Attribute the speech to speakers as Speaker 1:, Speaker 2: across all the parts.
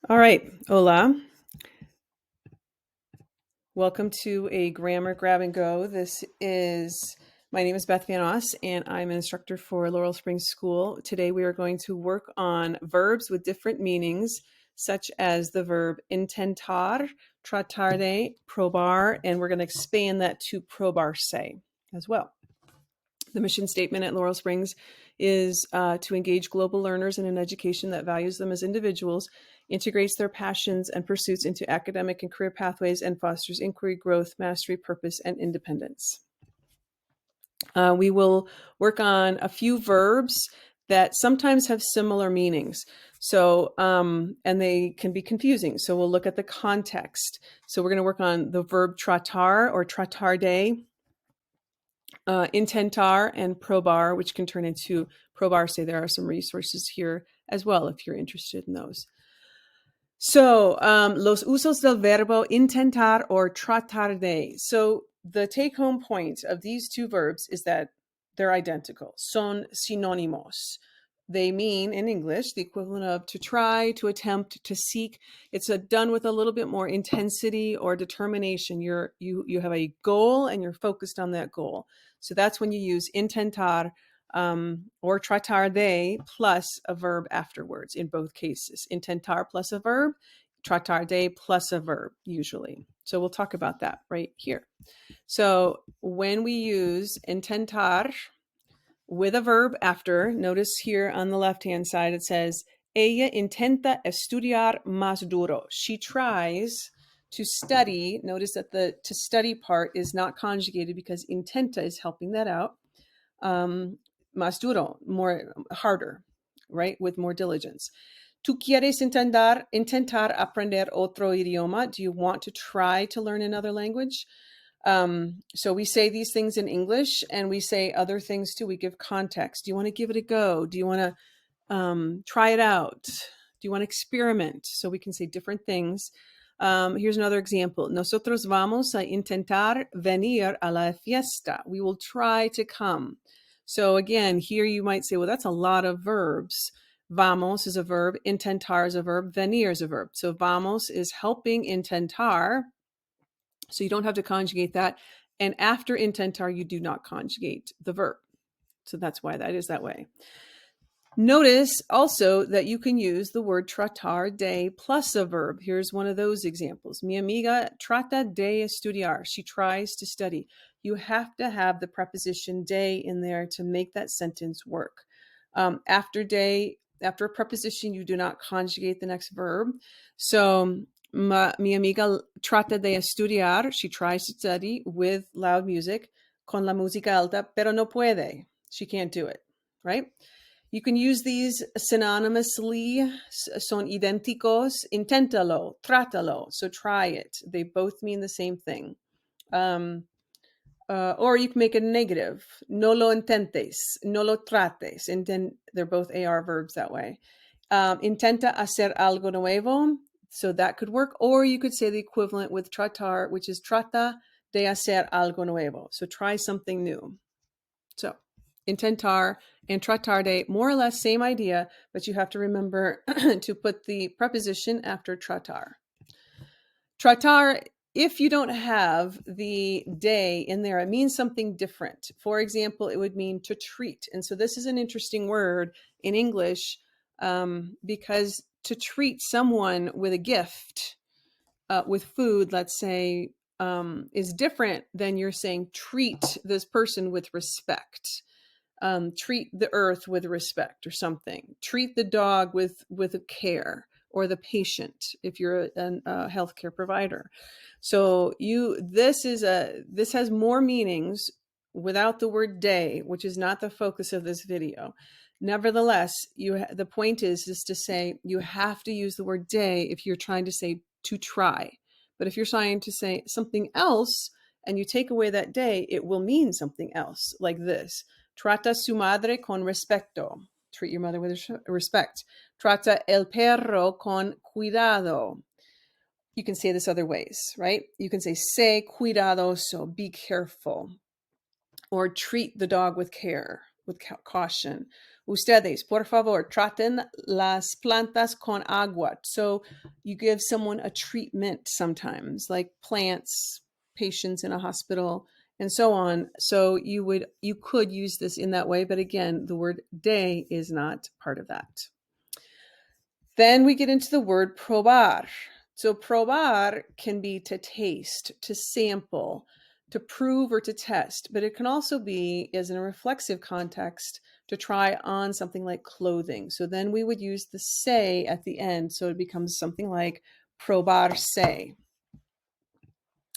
Speaker 1: All right, hola. Welcome to a grammar grab and go. My name is Beth Van Oss, and I'm an instructor for Laurel Springs School. Today we are going to work on verbs with different meanings, such as the verb intentar, tratar de, probar, and we're going to expand that to probarse as well. The mission statement at Laurel Springs is to engage global learners in an education that values them as individuals, integrates their passions and pursuits into academic and career pathways, and fosters inquiry, growth, mastery, purpose, and independence. We will work on a few verbs that sometimes have similar meanings. So, and they can be confusing. So we'll look at the context. So we're going to work on the verb tratar or tratar de, Intentar and Probar, which can turn into Probarse. There are some resources here as well if you're interested in those. So, los usos del verbo intentar or tratar de. So, the take home point of these two verbs is that they're identical. Son sinónimos. They mean in English the equivalent of to try, to attempt, to seek. It's done with a little bit more intensity or determination. You have a goal and you're focused on that goal. So that's when you use intentar or tratar de plus a verb afterwards in both cases. Intentar plus a verb, tratar de plus a verb usually. So we'll talk about that right here. So when we use intentar with a verb after, notice here on the left-hand side it says, ella intenta estudiar más duro. She tries to study. Notice that the to study part is not conjugated because intenta is helping that out. Más duro, more harder, right? With more diligence. ¿Tú quieres intentar aprender otro idioma? Do you want to try to learn another language? So we say these things in English and we say other things too. We give context. Do you want to give it a go? Do you want to try it out? Do you want to experiment? So we can say different things. Here's another example. Nosotros vamos a intentar venir a la fiesta. We will try to come. So again, here you might say, well, that's a lot of verbs. Vamos is a verb, intentar is a verb, venir is a verb. So vamos is helping intentar. So you don't have to conjugate that. And after intentar, you do not conjugate the verb. So that's why that is that way. Notice also that you can use the word tratar de plus a verb. Here's one of those examples. Mi amiga trata de estudiar. She tries to study. You have to have the preposition de in there to make that sentence work. After a preposition, you do not conjugate the next verb. So mi amiga trata de estudiar. She tries to study with loud music, con la música alta, pero no puede. She can't do it, right? You can use these synonymously, son idénticos, inténtalo, trátalo, so try it. They both mean the same thing. Or you can make it negative, no lo intentes, no lo trates, and then they're both AR verbs that way. Intenta hacer algo nuevo, so that could work. Or you could say the equivalent with tratar, which is trata de hacer algo nuevo, so try something new. So intentar and tratar de, more or less same idea, but you have to remember to put the preposition after tratar. Tratar, if you don't have the de in there, it means something different. For example, it would mean to treat. And so this is an interesting word in English because to treat someone with a gift, with food, let's say, is different than you're saying treat this person with respect. Treat the earth with respect or something. Treat the dog with care, or the patient if you're a healthcare provider. So this has more meanings without the word day, which is not the focus of this video. Nevertheless, the point is to say you have to use the word day if you're trying to say to try. But if you're trying to say something else and you take away that day, it will mean something else, like this. Trata su madre con respeto. Treat your mother with respect. Trata el perro con cuidado. You can say this other ways, right? You can say cuidadoso, be careful. Or treat the dog with care. with caution. Ustedes, por favor, traten las plantas con agua. So you give someone a treatment sometimes, like plants, patients in a hospital, and so on. So you could use this in that way, but again, the word de is not part of that. Then we get into the word probar. So probar can be to taste, to sample, to prove or to test, but it can also be, as in a reflexive context, to try on something like clothing. So then we would use the se at the end, so it becomes something like probarse.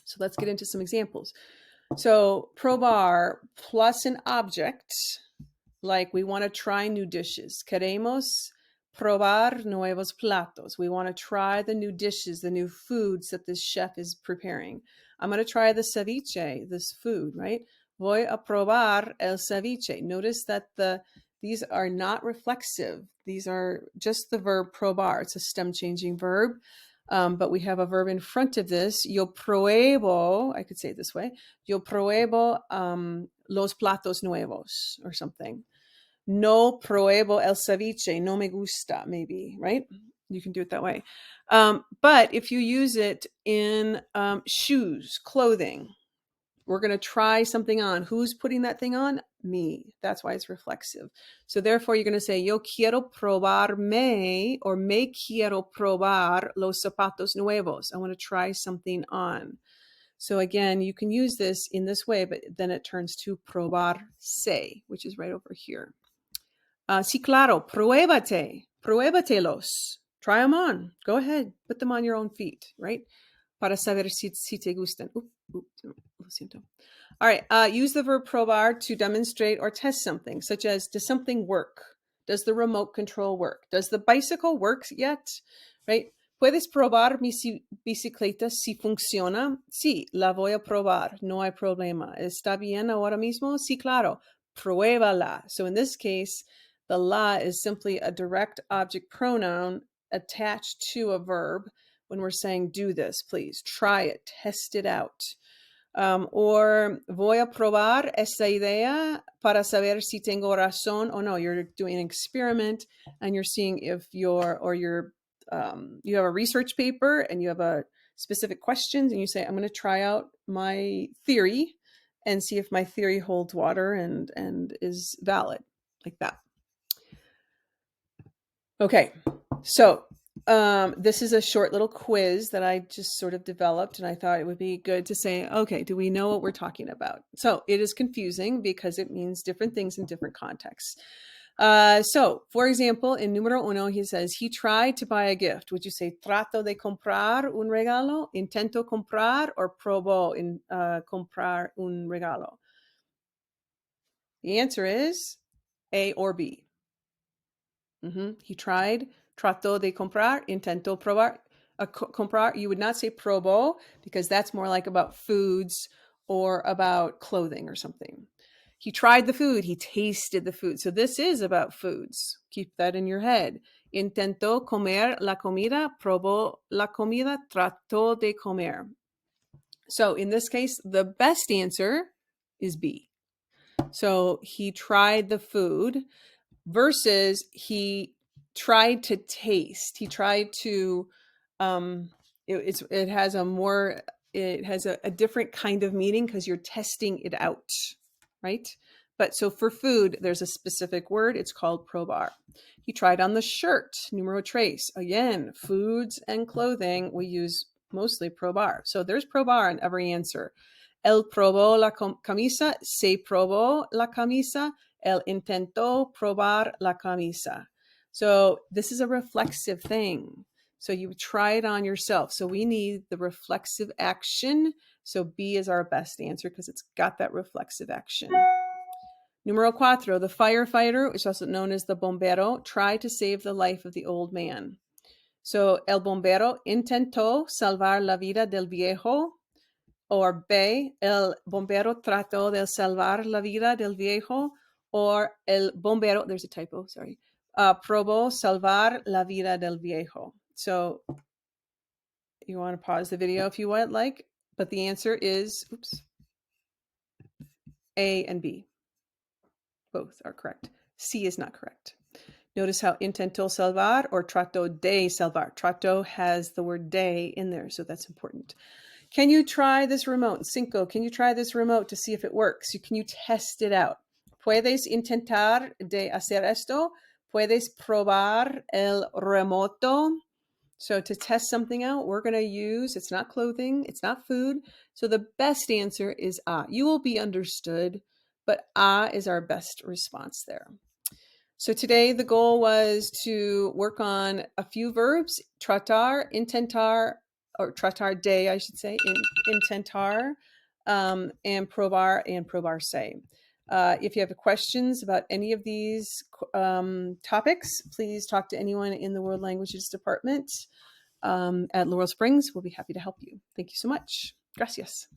Speaker 1: So let's get into some examples. So probar plus an object, like we want to try new dishes. Queremos probar nuevos platos. We want to try the new dishes, the new foods that this chef is preparing. I'm going to try the ceviche, this food, right? Voy a probar el ceviche. Notice that these are not reflexive. These are just the verb probar. It's a stem changing verb. But we have a verb in front of this. Yo pruebo, I could say it this way. Yo pruebo los platos nuevos or something. No pruebo el ceviche, no me gusta, maybe, right? You can do it that way. But if you use it in shoes, clothing, we're going to try something on. Who's putting that thing on? Me. That's why it's reflexive. So therefore, you're going to say, yo quiero probarme, or me quiero probar los zapatos nuevos. I want to try something on. So again, you can use this in this way, but then it turns to probarse, which is right over here. Sí, claro, pruébatelos. Try them on. Go ahead. Put them on your own feet, right? Para saber si te gustan. Lo siento. All right. Use the verb probar to demonstrate or test something, such as, does something work? Does the remote control work? Does the bicycle work yet? Right? ¿Puedes probar mi bicicleta si funciona? Sí, la voy a probar. No hay problema. ¿Está bien ahora mismo? Sí, claro. Pruébala. So in this case, the la is simply a direct object pronoun attached to a verb when we're saying, do this, please. Try it. Test it out. Or voy a probar esta idea para saber si tengo razón o no. You're doing an experiment and you're seeing if you have a research paper and you have a specific questions and you say, I'm going to try out my theory and see if my theory holds water and is valid, like that. Okay, so this is a short little quiz that I just sort of developed, and I thought it would be good to say, okay, do we know what we're talking about? So it is confusing because it means different things in different contexts. So, for example, in número uno, he says, he tried to buy a gift. Would you say trato de comprar un regalo, intento comprar, or probó comprar un regalo? The answer is A or B. He tried, trató de comprar, intentó probar, comprar. You would not say probó because that's more like about foods or about clothing or something. He tried the food. He tasted the food. So this is about foods. Keep that in your head. Intentó comer la comida, probó la comida, trató de comer. So in this case, the best answer is B. So he tried the food versus he tried to taste. He tried to, it has a different kind of meaning because you're testing it out, right? But so for food, there's a specific word. It's called probar. He tried on the shirt, numero tres. Again, foods and clothing, we use mostly probar. So there's probar in every answer. Él probó la camisa, se probó la camisa, él intentó probar la camisa. So this is a reflexive thing. So you try it on yourself. So we need the reflexive action. So B is our best answer because it's got that reflexive action. Numero cuatro, the firefighter, which is also known as the bombero, tried to save the life of the old man. So el bombero intentó salvar la vida del viejo. Or B, el bombero trató de salvar la vida del viejo. Or el bombero, there's a typo, sorry, probó salvar la vida del viejo. So you want to pause the video if you would like, but the answer is, A and B. Both are correct. C is not correct. Notice how intento salvar or trato de salvar. Trato has the word de in there, so that's important. Can you try this remote? Cinco, can you try this remote to see if it works? Can you test it out? Puedes intentar de hacer esto. Puedes probar el remoto. So to test something out, we're going to use, it's not clothing, it's not food. So the best answer is A. You will be understood, but A is our best response there. So today the goal was to work on a few verbs, tratar, intentar, or tratar de, I should say, intentar, and probar se. If you have questions about any of these topics, please talk to anyone in the World Languages Department at Laurel Springs. We'll be happy to help you. Thank you so much. Gracias.